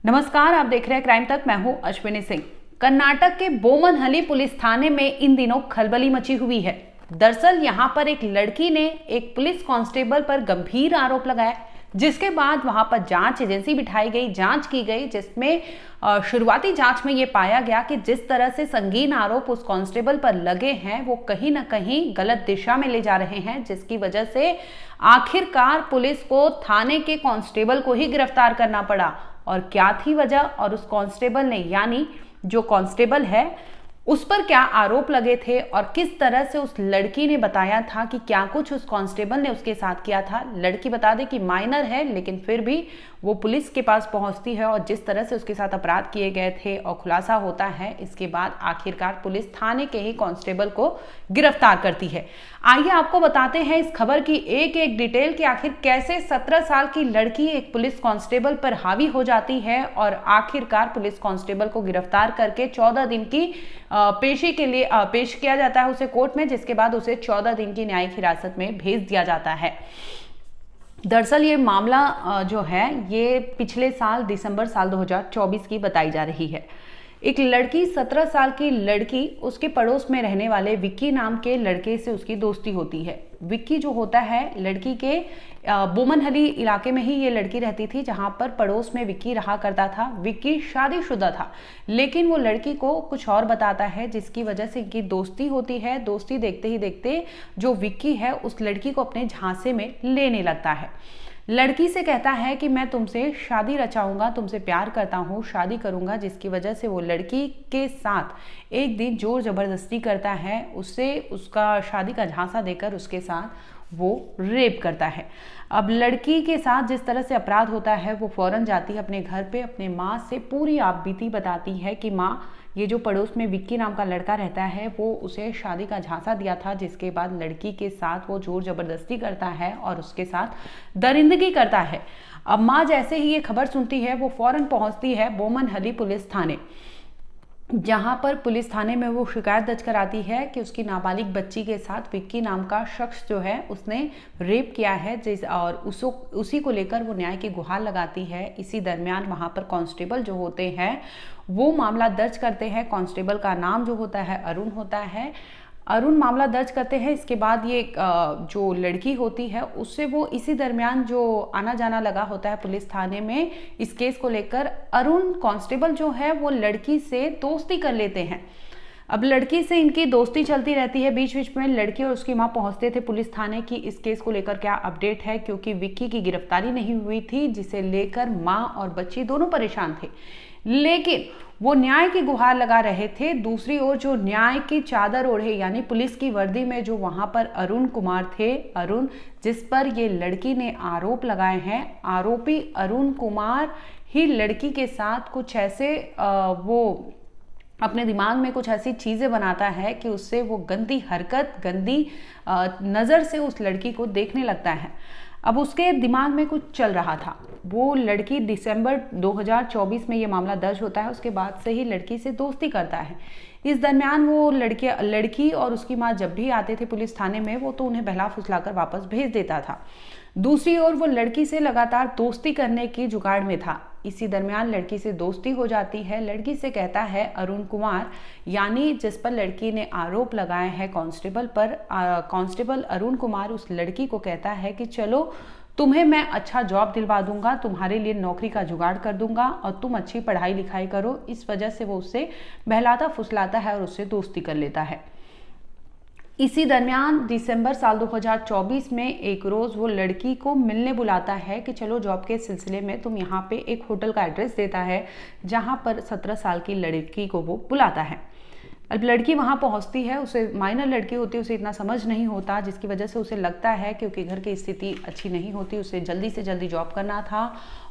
नमस्कार, आप देख रहे हैं क्राइम तक। मैं हूं अश्विनी सिंह। कर्नाटक के बोमनहली पुलिस थाने में इन दिनों खलबली मची हुई है। दरअसल यहां पर एक लड़की ने एक पुलिस कांस्टेबल पर गंभीर आरोप लगाया, जिसके बाद वहां पर जांच एजेंसी बिठाई गई, जांच की गई, जिसमें शुरुआती जांच में ये पाया गया कि जिस तरह से संगीन आरोप उस कांस्टेबल पर लगे हैं वो कहीं ना कहीं गलत दिशा में ले जा रहे हैं, जिसकी वजह से आखिरकार पुलिस को थाने के कांस्टेबल को ही गिरफ्तार करना पड़ा। और क्या थी वजह, और उस कांस्टेबल ने, यानी जो कांस्टेबल है, उस पर क्या आरोप लगे थे और किस तरह से उस लड़की ने बताया था कि क्या कुछ उस कांस्टेबल ने उसके साथ किया था। लड़की बता दे कि माइनर है, लेकिन फिर भी वो पुलिस के पास पहुंचती है और जिस तरह से उसके साथ अपराध किए गए थे और खुलासा होता है, इसके बाद आखिरकार पुलिस थाने के ही कांस्टेबल को गिरफ्तार करती है। आइए आपको बताते हैं इस खबर की एक एक डिटेल कि आखिर कैसे 17 साल की लड़की एक पुलिस कांस्टेबल पर हावी हो जाती है और आखिरकार पुलिस कांस्टेबल को गिरफ्तार करके 14 दिन की पेशी के लिए पेश किया जाता है उसे कोर्ट में, जिसके बाद उसे 14 दिन की न्यायिक हिरासत में भेज दिया जाता है। दरअसल ये मामला जो है ये पिछले साल दिसंबर साल 2024 की बताई जा रही है। एक लड़की, 17 साल की लड़की, उसके पड़ोस में रहने वाले विक्की नाम के लड़के से उसकी दोस्ती होती है। विक्की जो होता है, लड़की के बोमनहली इलाके में ही ये लड़की रहती थी, जहां पर पड़ोस में विक्की रहा करता था। विक्की शादीशुदा था, लेकिन वो लड़की को कुछ और बताता है, जिसकी वजह से इनकी दोस्ती होती है। दोस्ती देखते ही देखते जो विक्की है उस लड़की को अपने झांसे में लेने लगता है। लड़की से कहता है कि मैं तुमसे शादी रचाऊंगा, तुमसे प्यार करता हूँ, शादी करूंगा, जिसकी वजह से वो लड़की के साथ एक दिन जोर जबरदस्ती करता है। उससे उसका शादी का झांसा देकर उसके साथ वो रेप करता है। अब लड़की के साथ जिस तरह से अपराध होता है, वो फौरन जाती है अपने घर पे, अपने माँ से पूरी आपबीती बताती है कि माँ, ये जो पड़ोस में विक्की नाम का लड़का रहता है वो उसे शादी का झांसा दिया था, जिसके बाद लड़की के साथ वो जोर जबरदस्ती करता है और उसके साथ दरिंदगी करता है। अब माँ जैसे ही ये खबर सुनती है वो फौरन पहुंचती है बोमनहली पुलिस थाने, जहां पर पुलिस थाने में वो शिकायत दर्ज कराती है कि उसकी नाबालिग बच्ची के साथ विक्की नाम का शख्स जो है उसने रेप किया है, और उसी को लेकर वो न्याय की गुहार लगाती है। इसी दरमियान वहां पर कांस्टेबल जो होते हैं वो मामला दर्ज करते हैं। कांस्टेबल का नाम जो होता है अरुण होता है। अरुण मामला दर्ज करते हैं। इसके बाद ये जो लड़की होती है उससे वो इसी दरमियान जो आना जाना लगा होता है पुलिस थाने में इस केस को लेकर, अरुण कांस्टेबल जो है वो लड़की से दोस्ती कर लेते हैं। अब लड़की से इनकी दोस्ती चलती रहती है। बीच बीच में लड़की और उसकी मां पहुंचते थे पुलिस थाने की इस केस को लेकर क्या अपडेट है, क्योंकि विक्की की गिरफ्तारी नहीं हुई थी, जिसे लेकर मां और बच्ची दोनों परेशान थे। लेकिन वो न्याय की गुहार लगा रहे थे। दूसरी ओर जो न्याय की चादर ओढ़े, यानी पुलिस की वर्दी में जो वहां पर अरुण कुमार थे, अरुण जिस पर ये लड़की ने आरोप लगाए हैं, आरोपी अरुण कुमार ही लड़की के साथ कुछ ऐसे वो अपने दिमाग में कुछ ऐसी चीजें बनाता है कि उससे वो गंदी हरकत, गंदी नजर से उस लड़की को देखने लगता है। अब उसके दिमाग में कुछ चल रहा था। वो लड़की दिसंबर 2024 में ये मामला दर्ज होता है, उसके बाद से ही लड़की से दोस्ती करता है। इस दरमियान वो लड़की और उसकी माँ जब भी आते थे पुलिस थाने में, वो तो उन्हें बहला फुसलाकर वापस भेज देता था। दूसरी ओर वो लड़की से लगातार दोस्ती करने की जुगाड़ में था। इसी दरमियान लड़की से दोस्ती हो जाती है। लड़की से कहता है अरुण कुमार, यानी जिस पर लड़की ने आरोप लगाए हैं कांस्टेबल पर, कांस्टेबल अरुण कुमार उस लड़की को कहता है कि चलो तुम्हें मैं अच्छा जॉब दिलवा दूंगा, तुम्हारे लिए नौकरी का जुगाड़ कर दूंगा और तुम अच्छी पढ़ाई लिखाई करो। इस वजह से वो उससे बहलाता फुसलाता है और उससे दोस्ती कर लेता है। इसी दरमियान दिसंबर साल 2024 में एक रोज वो लड़की को मिलने बुलाता है कि चलो जॉब के सिलसिले में तुम यहाँ पे, एक होटल का एड्रेस देता है जहाँ पर 17 साल की लड़की को वो बुलाता है। अब लड़की वहां पहुंचती है। उसे, माइनर लड़की होती है, उसे इतना समझ नहीं होता, जिसकी वजह से उसे लगता है क्योंकि घर की स्थिति अच्छी नहीं होती, उसे जल्दी से जल्दी जॉब करना था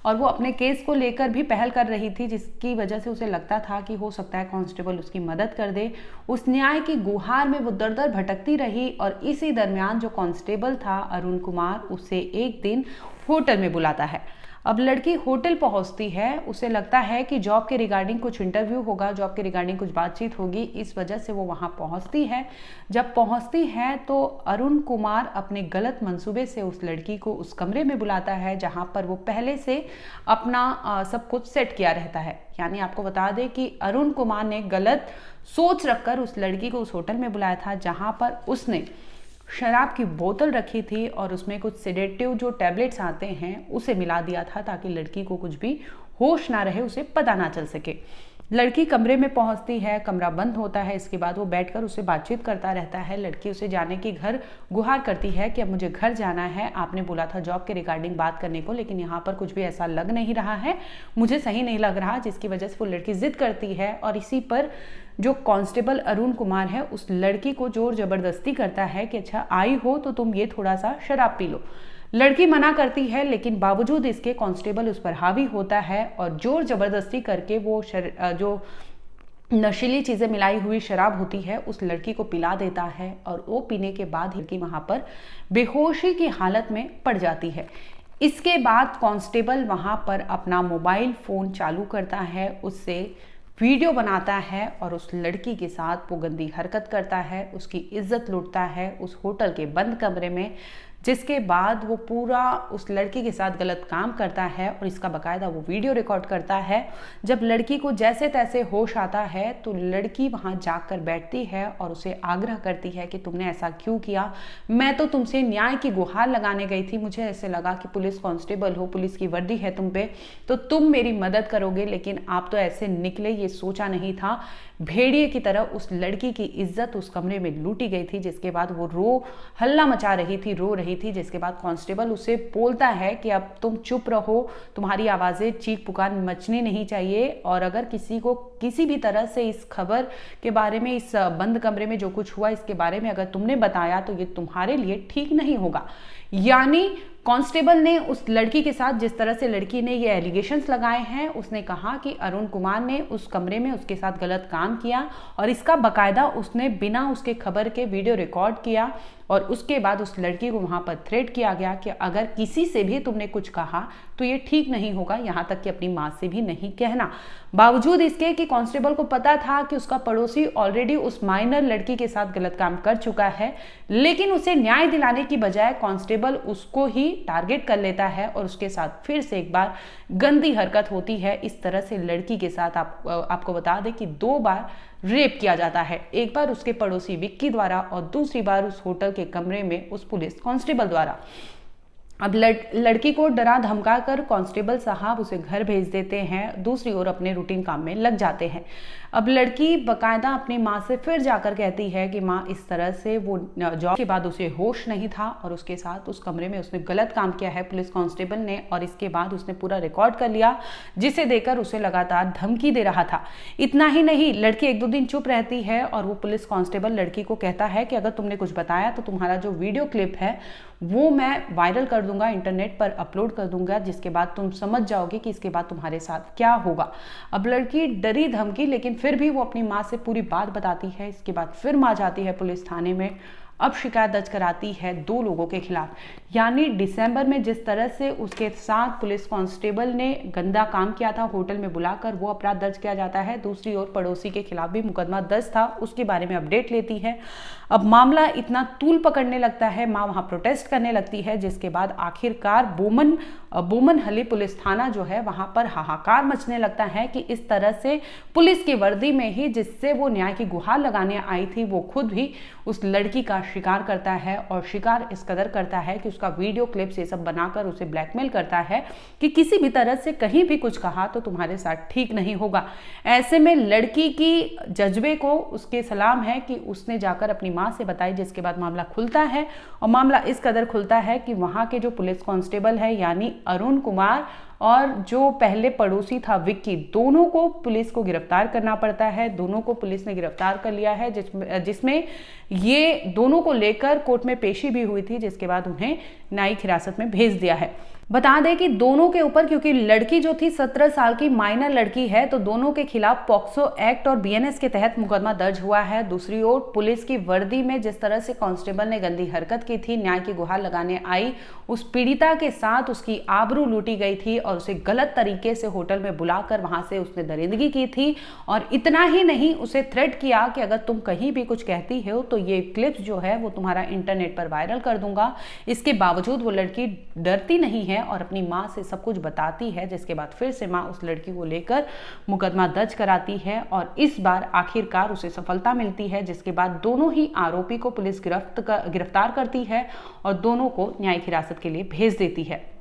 और वो अपने केस को लेकर भी पहल कर रही थी, जिसकी वजह से उसे लगता था कि हो सकता है कांस्टेबल उसकी मदद कर दे। उस न्याय की गुहार में वो दर दर भटकती रही और इसी दरमियान जो कांस्टेबल था अरुण कुमार, उसे एक दिन होटल में बुलाता है। अब लड़की होटल पहुंचती है, उसे लगता है कि जॉब के रिगार्डिंग कुछ इंटरव्यू होगा, जॉब के रिगार्डिंग कुछ बातचीत होगी, इस वजह से वो वहां पहुंचती है। जब पहुंचती है तो अरुण कुमार अपने गलत मंसूबे से उस लड़की को उस कमरे में बुलाता है जहां पर वो पहले से अपना सब कुछ सेट किया रहता है। यानी आपको बता दें कि अरुण कुमार ने गलत सोच रखकर उस लड़की को उस होटल में बुलाया था जहां पर उसने शराब की बोतल रखी थी और उसमें कुछ सेडेटिव जो टैबलेट्स आते हैं उसे मिला दिया था ताकि लड़की को कुछ भी होश ना रहे, उसे पता ना चल सके। लड़की कमरे में पहुंचती है, कमरा बंद होता है, इसके बाद वो बैठकर उससे बातचीत करता रहता है। लड़की उसे जाने की घर गुहार करती है कि अब मुझे घर जाना है, आपने बोला था जॉब के रिगार्डिंग बात करने को, लेकिन यहाँ पर कुछ भी ऐसा लग नहीं रहा है, मुझे सही नहीं लग रहा, जिसकी वजह से वो लड़की जिद करती है। और इसी पर जो कांस्टेबल अरुण कुमार है उस लड़की को जोर जबरदस्ती करता है कि अच्छा आई हो तो तुम ये थोड़ा सा शराब पी लो। लड़की मना करती है, लेकिन बावजूद इसके कांस्टेबल उस पर हावी होता है और जोर जबरदस्ती करके वो जो नशीली चीजें मिलाई हुई शराब होती है उस लड़की को पिला देता है और वो पीने के बाद लड़की वहां पर बेहोशी की हालत में पड़ जाती है। इसके बाद कांस्टेबल वहां पर अपना मोबाइल फोन चालू करता है, उससे वीडियो बनाता है और उस लड़की के साथ वो गंदी हरकत करता है, उसकी इज्जत लूटता है उस होटल के बंद कमरे में, जिसके बाद वो पूरा उस लड़की के साथ गलत काम करता है और इसका बकायदा वो वीडियो रिकॉर्ड करता है। जब लड़की को जैसे तैसे होश आता है तो लड़की वहां जाकर बैठती है और उसे आग्रह करती है कि तुमने ऐसा क्यों किया, मैं तो तुमसे न्याय की गुहार लगाने गई थी, मुझे ऐसे लगा कि पुलिस कांस्टेबल हो, पुलिस की वर्दी है तुम पे, तो तुम मेरी मदद करोगे, लेकिन आप तो ऐसे निकले, ये सोचा नहीं था। भेड़िए की तरह उस लड़की की इज्जत उस कमरे में लूटी गई थी, जिसके बाद वो हल्ला मचा रही थी, रो रही थी, जिसके बाद कांस्टेबल उसे बोलता है कि अब तुम चुप रहो, तुम्हारी आवाजें चीख पुकार मचनी नहीं चाहिए, और अगर किसी को किसी भी तरह से इस खबर के बारे में, इस बंद कमरे में जो कुछ हुआ इसके बारे में अगर तुमने बताया तो ये तुम्हारे लिए ठीक नहीं होगा। यानी कांस्टेबल ने उस लड़की के साथ जिस तरह से लड़की ने ये एलिगेशंस लगाए हैं, उसने कहा कि अरुण कुमार ने उस कमरे में उसके साथ गलत काम किया और इसका बकायदा उसने बिना उसके खबर के वीडियो रिकॉर्ड किया और उसके बाद उस लड़की को वहां पर थ्रेट किया गया कि अगर किसी से भी तुमने कुछ कहा तो ये ठीक नहीं होगा, यहां तक कि अपनी मां से भी नहीं कहना। बावजूद इसके कि कांस्टेबल को पता था कि उसका पड़ोसी ऑलरेडी उस माइनर लड़की के साथ गलत काम कर चुका है, लेकिन उसे न्याय दिलाने की बजाय कांस्टेबल उसको ही टारगेट कर लेता है और उसके साथ फिर से एक बार गंदी हरकत होती है। इस तरह से लड़की के साथ आपको बता दें कि 2 बार रेप किया जाता है, एक बार उसके पड़ोसी विक्की द्वारा और दूसरी बार उस होटल के कमरे में उस पुलिस कांस्टेबल द्वारा। अब लड़की को डरा धमका कर कांस्टेबल साहब उसे घर भेज देते हैं, दूसरी ओर अपने रूटीन काम में लग जाते हैं। अब लड़की बकायदा अपनी माँ से फिर जाकर कहती है कि माँ इस तरह से वो जॉब के बाद उसे होश नहीं था और उसके साथ उस कमरे में उसने गलत काम किया है पुलिस कांस्टेबल ने, और इसके बाद उसने पूरा रिकॉर्ड कर लिया जिसे देकर उसे लगातार धमकी दे रहा था। इतना ही नहीं, लड़की 1-2 दिन चुप रहती है और वो पुलिस कांस्टेबल लड़की को कहता है कि अगर तुमने कुछ बताया तो तुम्हारा जो वीडियो क्लिप है वो मैं वायरल कर दूंगा, इंटरनेट पर अपलोड कर दूंगा, जिसके बाद तुम समझ जाओगे कि इसके बाद तुम्हारे साथ क्या होगा। अब लड़की डरी धमकी, लेकिन फिर भी वो अपनी माँ से पूरी बात बताती है। इसके बाद फिर माँ जाती है पुलिस थाने में, अब शिकायत दर्ज कराती है 2 लोगों के खिलाफ। यानी दिसंबर में जिस तरह से उसके साथ पुलिस कांस्टेबल ने गंदा काम किया था होटल में बुलाकर, वो अपराध दर्ज किया जाता है। दूसरी ओर पड़ोसी के खिलाफ भी मुकदमा दर्ज था, उसके बारे में अपडेट लेती है। अब मामला इतना तूल पकड़ने लगता है, माँ वहां प्रोटेस्ट करने लगती है, जिसके बाद आखिरकार बोमनहली पुलिस थाना जो है वहां पर हाहाकार मचने लगता है कि इस तरह से पुलिस की वर्दी में ही जिससे वो न्याय की गुहार लगाने आई थी वो खुद भी उस लड़की का शिकार करता है, और शिकार इस कदर करता है कि उसका वीडियो क्लिप से सब बनाकर उसे ब्लैकमेल करता है कि किसी भी तरह से कहीं भी कुछ कहा तो तुम्हारे साथ ठीक नहीं होगा। ऐसे में लड़की की जज्बे को उसके सलाम है कि उसने जाकर अपनी माँ से बताई, जिसके बाद मामला खुलता है। और मामला इस कदर खुलता है कि वहां के जो पुलिस कांस्टेबल है यानी अरुण कुमार और जो पहले पड़ोसी था विक्की, दोनों को पुलिस को गिरफ्तार करना पड़ता है। दोनों को पुलिस ने गिरफ्तार कर लिया है, जिसमें ये दोनों को लेकर कोर्ट में पेशी भी हुई थी, जिसके बाद उन्हें न्यायिक हिरासत में भेज दिया है। बता दें कि दोनों के ऊपर, क्योंकि लड़की जो थी 17 साल की माइनर लड़की है, तो दोनों के खिलाफ पॉक्सो एक्ट और बीएनएस के तहत मुकदमा दर्ज हुआ है। दूसरी ओर पुलिस की वर्दी में जिस तरह से कांस्टेबल ने गंदी हरकत की थी, न्याय की गुहार लगाने आई उस पीड़िता के साथ उसकी आबरू लूटी गई थी और उसे गलत तरीके से होटल में बुलाकर वहां से उसने दरिंदगी की थी। और इतना ही नहीं, उसे थ्रेट किया कि अगर तुम कहीं भी कुछ कहती हो तो ये क्लिप्स जो है वो तुम्हारा इंटरनेट पर वायरल कर दूंगा। इसके बावजूद वो लड़की डरती नहीं है और अपनी माँ से सब कुछ बताती है, जिसके बाद फिर से माँ उस लड़की को लेकर मुकदमा दर्ज कराती है और इस बार आखिरकार उसे सफलता मिलती है, जिसके बाद दोनों ही आरोपी को पुलिस गिरफ्तार करती है और दोनों को न्यायिक हिरासत के लिए भेज देती है।